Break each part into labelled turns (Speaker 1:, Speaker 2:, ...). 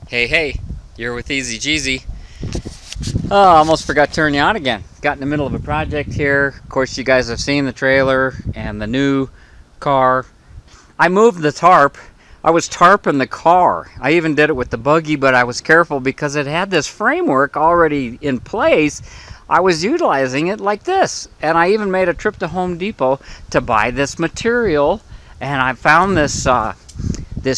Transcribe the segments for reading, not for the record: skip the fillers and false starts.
Speaker 1: Hey, you're with TheEZGZ. Oh, I almost forgot to turn you on again. Got in the middle of a project here. Of course, you guys have seen the trailer and the new car. I moved the tarp. I was tarping the car. I even did it with the buggy, but I was careful because it had this framework already in place. I was utilizing it like this. And I even made a trip to Home Depot to buy this material. And I found this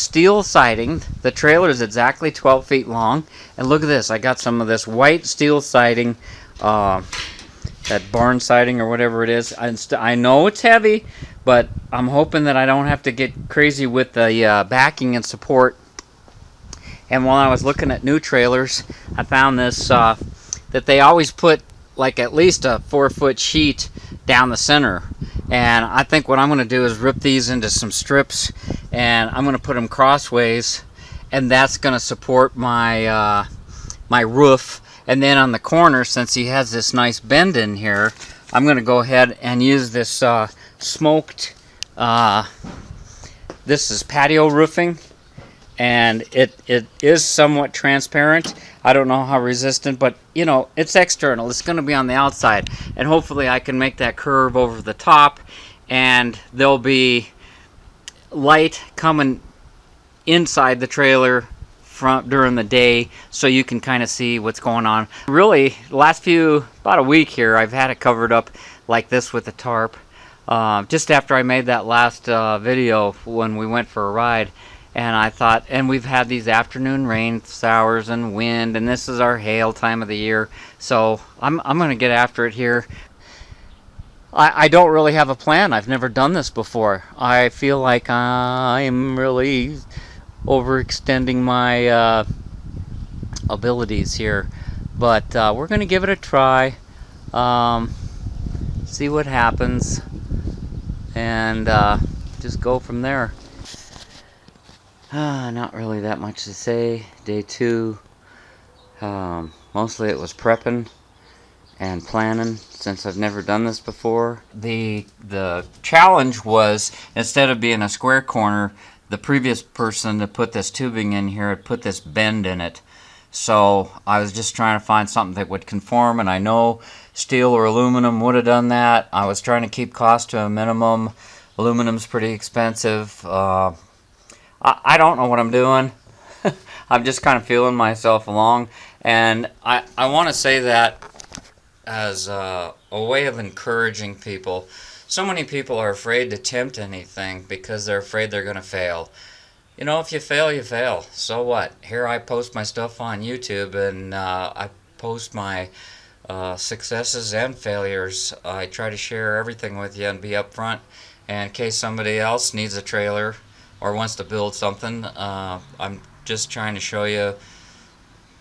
Speaker 1: steel siding. The trailer is exactly 12 feet long. And look at this. I got some of this white steel siding, that barn siding or whatever it is. I know it's heavy, but I'm hoping that I don't have to get crazy with the backing and support. And while I was looking at new trailers, I found this, that they always put like at least a 4-foot sheet down the center. And I think what I'm going to do is rip these into some strips, and I'm going to put them crossways, and that's going to support my my roof. And then on the corner, since he has this nice bend in here, I'm going to go ahead and use this smoked, this is patio roofing, and it is somewhat transparent. I don't know how resistant, but you know, it's external. It's going to be on the outside, and hopefully I can make that curve over the top, and there'll be light coming inside the trailer from during the day, so you can kind of see what's going on. Really, about a week here, I've had it covered up like this with a tarp. Just after I made that last video when we went for a ride. And I thought, and we've had these afternoon rain showers and wind, and this is our hail time of the year. So I'm going to get after it here. I don't really have a plan. I've never done this before. I feel like I'm really overextending my abilities here. But we're going to give it a try. See what happens. And just go from there. Not really that much to say. Day 2, mostly it was prepping and planning, since I've never done this before. The challenge was, instead of being a square corner, the previous person that put this tubing in here had put this bend in it. So I was just trying to find something that would conform, and I know steel or aluminum would have done that. I was trying to keep cost to a minimum. Aluminum's pretty expensive. I don't know what I'm doing. I'm just kind of feeling myself along. And I want to say that as a way of encouraging people. So many people are afraid to attempt anything because they're afraid they're going to fail. You know, if you fail, you fail. So what? Here I post my stuff on YouTube, and I post my successes and failures. I try to share everything with you and be upfront. And in case somebody else needs a trailer or wants to build something, I'm just trying to show you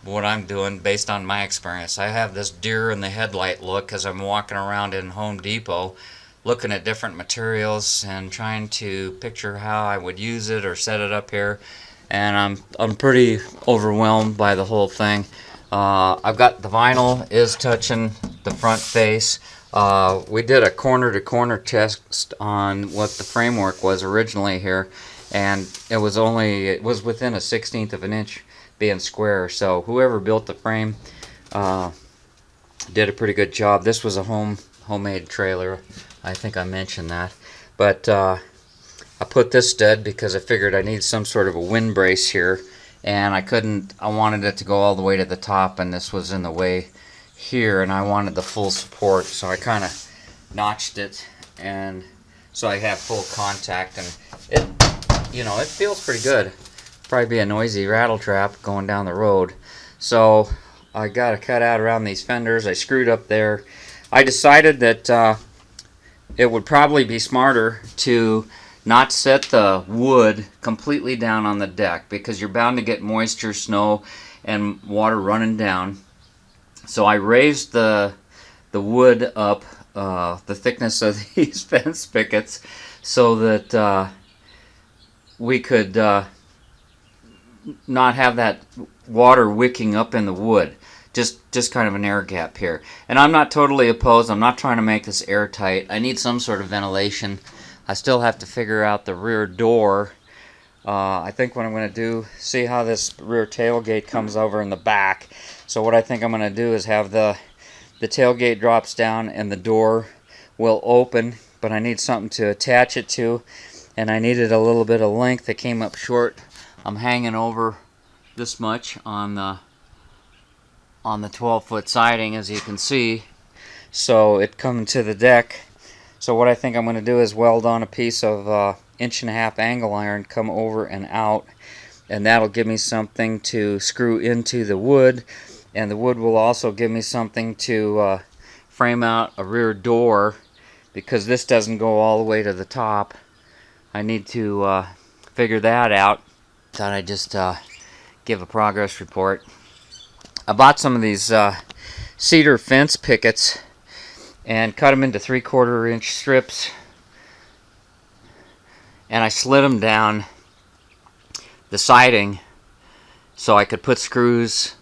Speaker 1: what I'm doing based on my experience. I have this deer in the headlight look as I'm walking around in Home Depot looking at different materials and trying to picture how I would use it or set it up here, and I'm pretty overwhelmed by the whole thing. I've got the vinyl is touching the front face. We did a corner to corner test on what the framework was originally here, and it was within a 1/16 of an inch being square. So whoever built the frame did a pretty good job. This was a homemade trailer. I think I mentioned that. But I put this stud because I figured I need some sort of a wind brace here, and I wanted it to go all the way to the top, and this was in the way here, and I wanted the full support, so I kind of notched it, and so I have full contact, and it feels pretty good. Probably be a noisy rattle trap going down the road. So I got a cutout around these fenders. I screwed up there. I decided that it would probably be smarter to not set the wood completely down on the deck, because you're bound to get moisture, snow, and water running down. So I raised the wood up, the thickness of these fence pickets, so that we could not have that water wicking up in the wood. Just kind of an air gap here. And I'm not totally opposed. I'm not trying to make this airtight. I need some sort of ventilation. I still have to figure out the rear door. I think what I'm going to do, see how this rear tailgate comes over in the back. So what I think I'm going to do is have the tailgate drops down and the door will open, but I need something to attach it to, and I needed a little bit of length that came up short. I'm hanging over this much on the 12-foot siding, as you can see, so it comes to the deck. So what I think I'm going to do is weld on a piece of 1.5-inch angle iron, come over and out, and that'll give me something to screw into the wood, and the wood will also give me something to frame out a rear door, because this doesn't go all the way to the top. I need to figure that out. Thought I'd just give a progress report. I bought some of these cedar fence pickets and cut them into 3/4-inch strips, and I slid them down the siding so I could put screws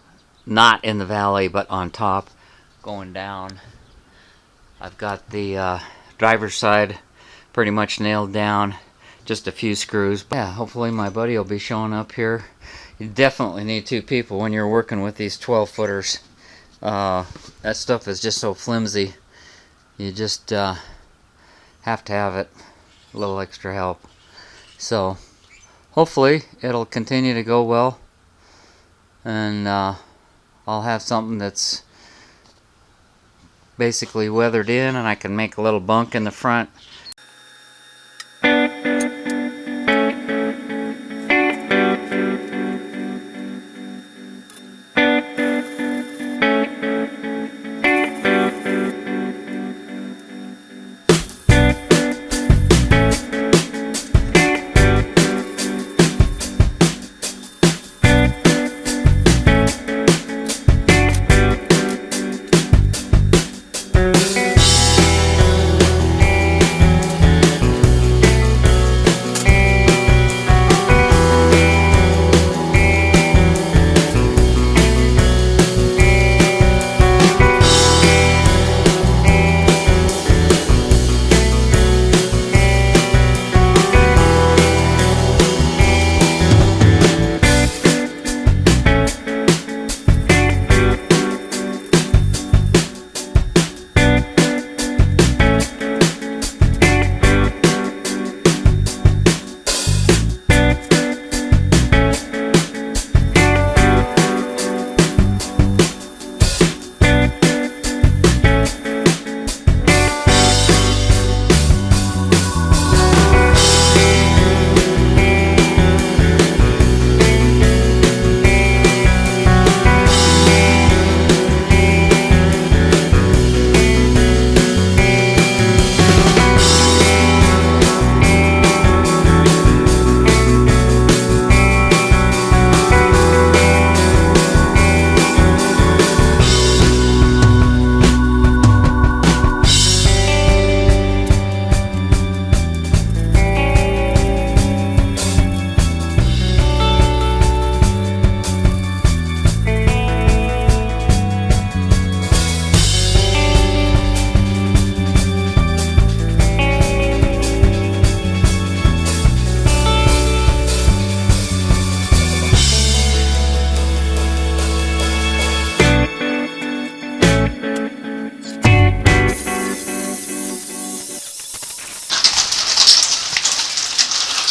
Speaker 1: not in the valley but on top going down. I've got the driver's side pretty much nailed down, just a few screws. Yeah, hopefully my buddy will be showing up here. You definitely need 2 people when you're working with these 12-footers. That stuff is just so flimsy. You just have to have it, a little extra help. So hopefully it'll continue to go well, and I'll have something that's basically weathered in, and I can make a little bunk in the front.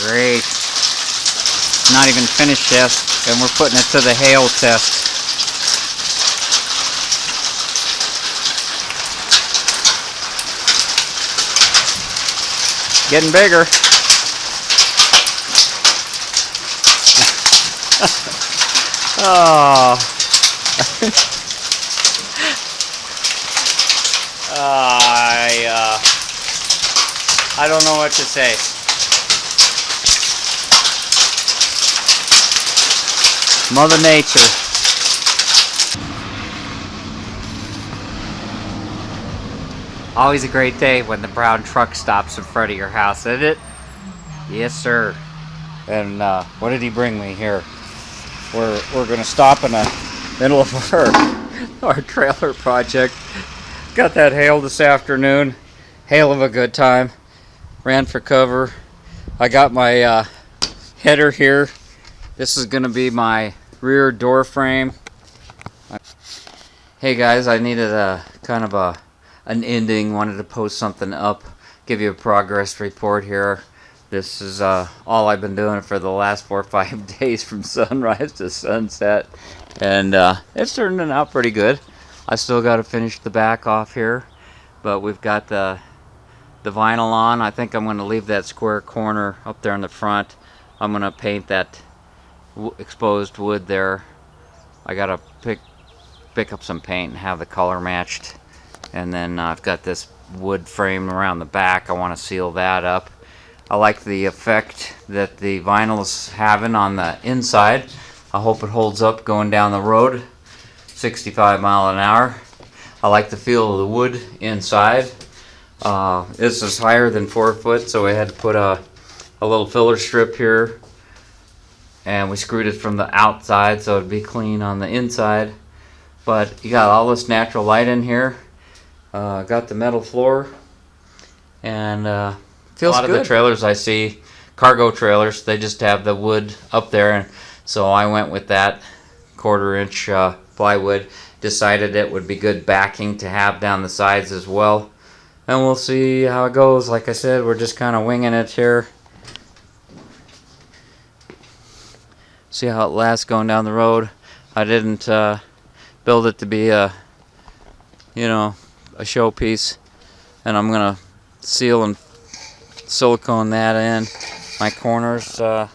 Speaker 1: Great. Not even finished yet, and we're putting it to the hail test. Getting bigger. Oh. I don't know what to say. Mother Nature. Always a great day when the brown truck stops in front of your house, isn't it? Yes, sir. And what did he bring me here? We're going to stop in the middle of our trailer project. Got that hail this afternoon. Hail of a good time. Ran for cover. I got my header here. This is going to be my rear door frame. Hey guys, I needed a kind of an ending. Wanted to post something up, give you a progress report here. This is all I've been doing for the last 4 or 5 days from sunrise to sunset, and it's turning out pretty good. I still got to finish the back off here, but we've got the vinyl on. I think I'm going to leave that square corner up there in the front. I'm going to paint that exposed wood there. I got to pick up some paint and have the color matched, and then I've got this wood frame around the back. I want to seal that up. I like the effect that the vinyl is having on the inside. I hope it holds up going down the road 65 miles an hour. I like the feel of the wood inside. This is higher than 4 foot, so we had to put a little filler strip here, and we screwed it from the outside so it'd be clean on the inside. But you got all this natural light in here. Got the metal floor, and feels good. A lot of the trailers I see, cargo trailers, they just have the wood up there, and so I went with that 1/4 inch plywood. Decided it would be good backing to have down the sides as well, and we'll see how it goes. Like I said, we're just kind of winging it here. See how it lasts going down the road. I didn't build it to be a showpiece, and I'm gonna seal and silicone that in. My corners will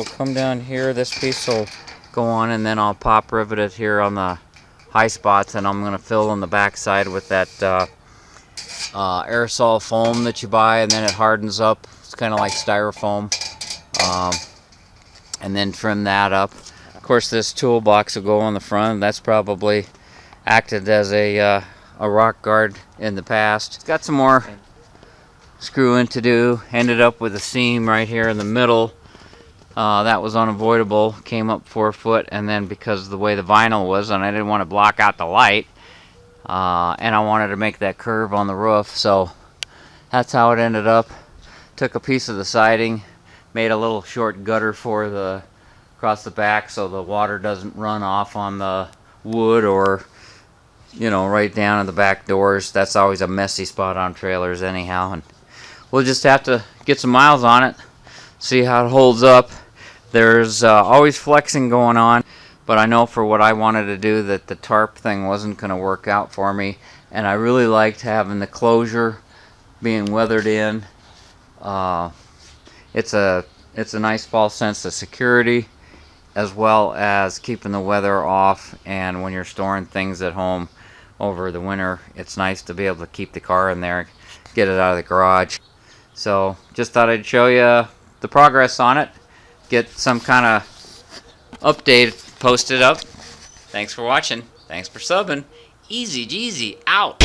Speaker 1: come down here. This piece will go on, and then I'll pop rivet it here on the high spots, and I'm gonna fill in the back side with that aerosol foam that you buy, and then it hardens up. It's kind of like styrofoam, and then trim that up. Of course, this toolbox will go on the front. That's probably acted as a rock guard in the past. It's got some more screwing to do. Ended up with a seam right here in the middle. That was unavoidable. Came up 4 foot, and then because of the way the vinyl was, and I didn't want to block out the light, and I wanted to make that curve on the roof, so that's how it ended up. Took a piece of the siding, made a little short gutter for the across the back so the water doesn't run off on the wood or right down in the back doors. That's always a messy spot on trailers anyhow, and we'll just have to get some miles on it, see how it holds up. There's always flexing going on, but I know for what I wanted to do that the tarp thing wasn't going to work out for me, and I really liked having the closure being weathered in. It's a nice false sense of security, as well as keeping the weather off, and when you're storing things at home over the winter, it's nice to be able to keep the car in there, get it out of the garage. So just thought I'd show you the progress on it, get some kind of update posted up. Thanks for watching. Thanks for subbing. TheEZGZ out.